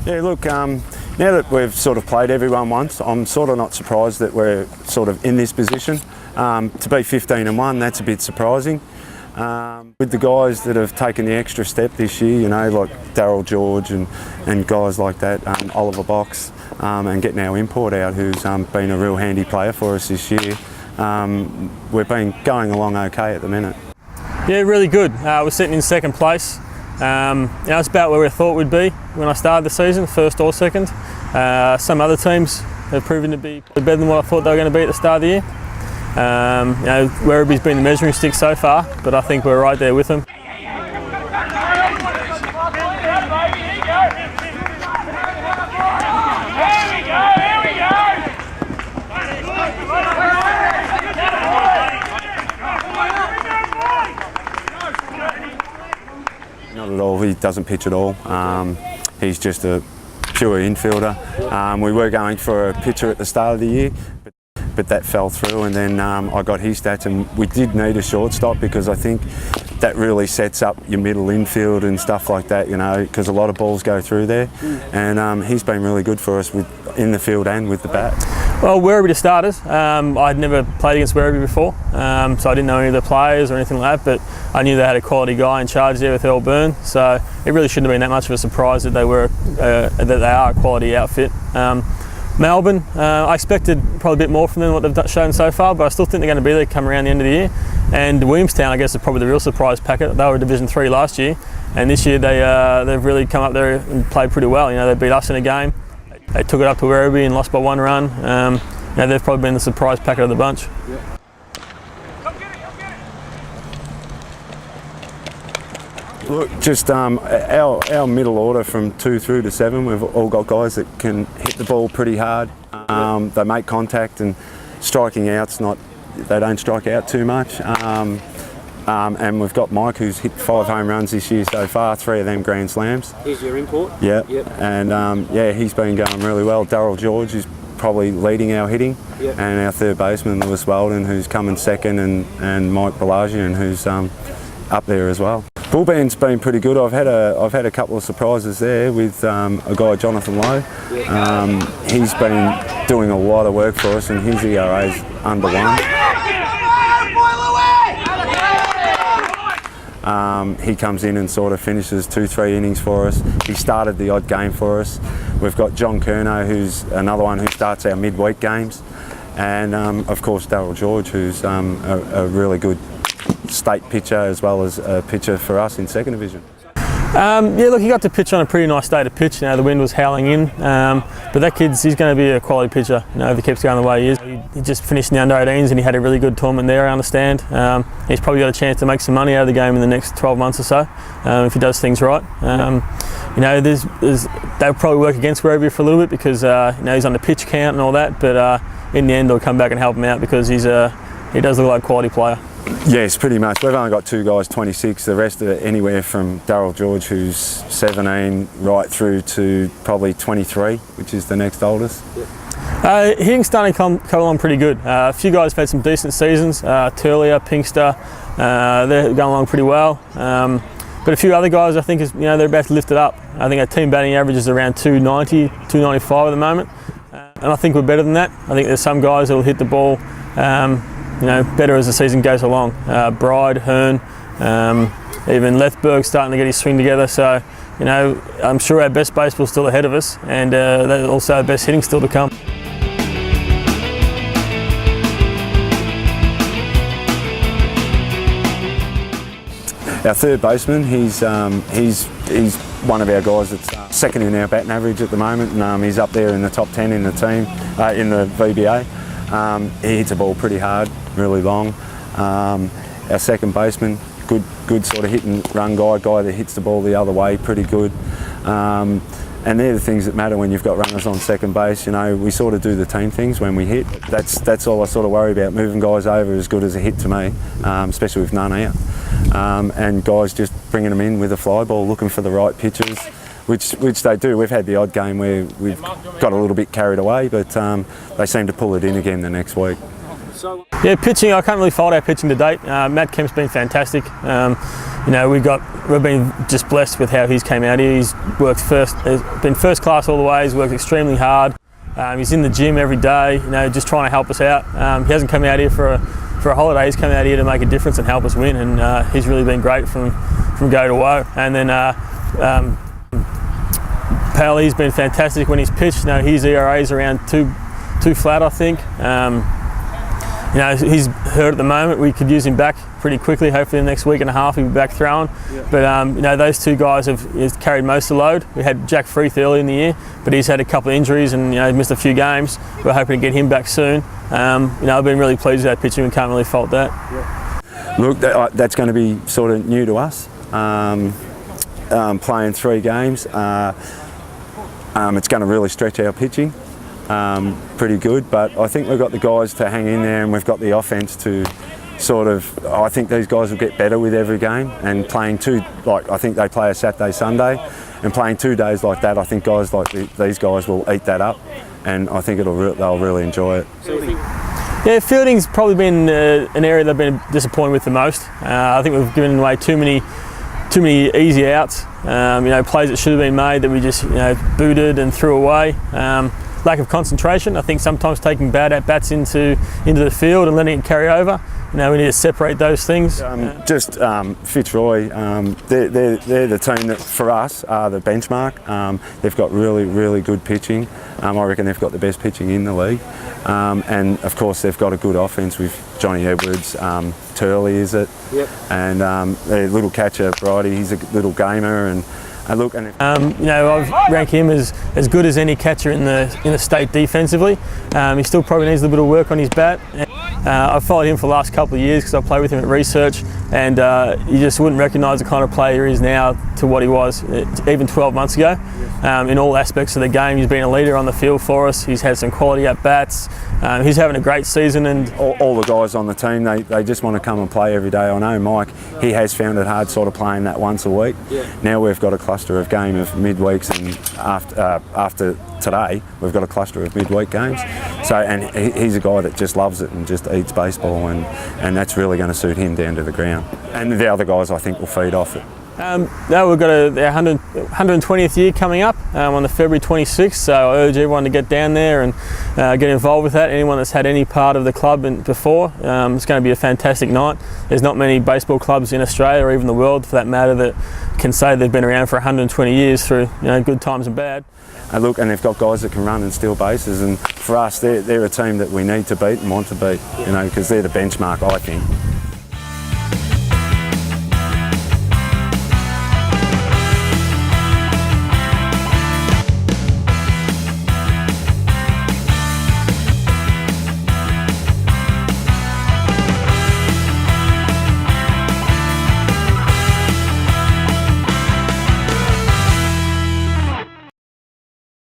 Yeah, look, now that we've sort of played everyone once, I'm sort of not surprised that we're sort of in this position. To be 15-1, that's a bit surprising. With the guys that have taken the extra step this year, you know, like Daryl George and guys like that, Oliver Box, and getting our import out, who's been a real handy player for us this year. We've been going along okay at the minute. Yeah, really good. We're sitting in second place. You know, it's about where we thought we'd be when I started the season, first or second. Some other teams have proven to be better than what I thought they were going to be at the start of the year. You know, Werribee's been the measuring stick so far, but I think we're right there with them. Not at all. He doesn't pitch at all. He's just a pure infielder. We were going for a pitcher at the start of the year, but that fell through, and then I got his stats, and we did need a shortstop because I think that really sets up your middle infield and stuff like that, you know, because a lot of balls go through there, and he's been really good for us in the field and with the bat. Well, Werribee to starters. I'd never played against Werribee before, so I didn't know any of the players or anything like that, but I knew they had a quality guy in charge there with Earl Byrne, so it really shouldn't have been that much of a surprise that they are a quality outfit. Melbourne, I expected probably a bit more from them than what they've shown so far, but I still think they're going to be there come around the end of the year. And Williamstown, I guess, is probably the real surprise packet. They were Division 3 last year, and this year they've really come up there and played pretty well. You know, they beat us in a game. They took it up to Werribee and lost by 1 run. You know, they've probably been the surprise packet of the bunch. Yeah. Look, just our middle order from 2 through to 7, we've all got guys that can hit the ball pretty hard. They make contact, and striking out's not, they don't strike out too much. And we've got Mike, who's hit 5 home runs this year so far, 3 of them grand slams. He's your import? Yeah. Yep. And yeah, he's been going really well. Daryl George is probably leading our hitting, yep. And our third baseman, Lewis Weldon, who's coming second, and Mike Balagian, who's up there as well. Bullpen's been pretty good. I've had a couple of surprises there with a guy, Jonathan Lowe. He's been doing a lot of work for us, and his ERA's under 1. He comes in and sort of finishes 2-3 innings for us. He started the odd game for us. We've got John Curnow, who's another one who starts our midweek games, and of course Daryl George, who's a really good state pitcher as well as a pitcher for us in second division. Yeah, look, he got to pitch on a pretty nice day to pitch. You know, the wind was howling in, but that he's going to be a quality pitcher. You know, if he keeps going the way he is. He just finished in the under-18s, and he had a really good tournament there, I understand. He's probably got a chance to make some money out of the game in the next 12 months or so, if he does things right. You know, they'll probably work against Werribee for a little bit because you know, he's on the pitch count and all that, but in the end they'll come back and help him out because he does look like a quality player. Yes, pretty much. We've only got 2 guys 26. The rest of it anywhere from Daryl George, who's 17, right through to probably 23, which is the next oldest. Hitting's starting to come along pretty good. A few guys have had some decent seasons. Turlier, Pinkster, they're going along pretty well. But a few other guys, I think, they're about to lift it up. I think our team batting average is around 290, 295 at the moment, and I think we're better than that. I think there's some guys that will hit the ball better as the season goes along. Bride, Hearn, even Lethberg starting to get his swing together. So, you know, I'm sure our best baseball's still ahead of us, and also our best hitting still to come. Our third baseman, he's one of our guys that's second in our batting average at the moment, and he's up there in the top 10 in the team, in the VBA. He hits the ball pretty hard, really long. Our second baseman, good sort of hit and run guy that hits the ball the other way, pretty good. And they're the things that matter when you've got runners on second base. You know, we sort of do the team things when we hit. That's all I sort of worry about. Moving guys over is good as a hit to me, especially with none out. And guys just bringing them in with a fly ball, looking for the right pitches, which they do. We've had the odd game where we've got a little bit carried away, but they seem to pull it in again the next week. Yeah, pitching, I can't really fault our pitching to date. Matt Kemp's been fantastic. we've been just blessed with how he's came out here. He's been first class all the way. He's worked extremely hard. He's in the gym every day, just trying to help us out. He hasn't come out here for a holiday. He's come out here to make a difference and help us win, and he's really been great from go to woe. And then Pally's been fantastic when he's pitched. His ERA is around two flat, I think. He's hurt at the moment. We could use him back pretty quickly. Hopefully in the next week and a half he'll be back throwing. Yeah. But those two guys have carried most of the load. We had Jack Freeth early in the year, but he's had a couple of injuries and missed a few games. We're hoping to get him back soon. I've been really pleased with our pitching. We can't really fault that. Yeah. Look, that's going to be sort of new to us. Playing 3 games, it's going to really stretch our pitching. Pretty good, but I think we've got the guys to hang in there, and we've got the offense to I think these guys will get better with every game, and playing I think they play a Saturday, Sunday, and playing 2 days like that, I think guys like these guys will eat that up, and I think they'll really enjoy it. Yeah, fielding's probably been an area they've been disappointed with the most. I think we've given away too many easy outs. Plays that should have been made that we just booted and threw away. Lack of concentration. I think sometimes taking bad at bats into the field and letting it carry over. We need to separate those things. Fitzroy, they're the team that for us are the benchmark. They've got really good pitching. I reckon they've got the best pitching in the league. And of course they've got a good offense with Johnny Edwards, Turley is it? Yep. And their little catcher Bridie, he's a little gamer, and I rank him as good as any catcher in the state defensively. He still probably needs a little bit of work on his bat. I've followed him for the last couple of years because I played with him at research, and you just wouldn't recognise the kind of player he is now to what he was even 12 months ago. In all aspects of the game, he's been a leader on the field for us. He's had some quality at bats. He's having a great season, and all the guys on the team, they just want to come and play every day. I know Mike, he has found it hard sort of playing that once a week. Yeah. Now we've got a cluster of game of midweeks, and after today we've got a cluster of midweek games. So, and he's a guy that just loves it and just eats baseball, and that's really going to suit him down to the ground. And the other guys I think will feed off it. Now we've got our 120th year coming up on the February 26th, so I urge everyone to get down there and get involved with that. Anyone that's had any part of the club before, it's going to be a fantastic night. There's not many baseball clubs in Australia or even the world for that matter that can say they've been around for 120 years through good times and bad. And they've got guys that can run and steal bases, and for us they're a team that we need to beat and want to beat, because they're the benchmark, I think.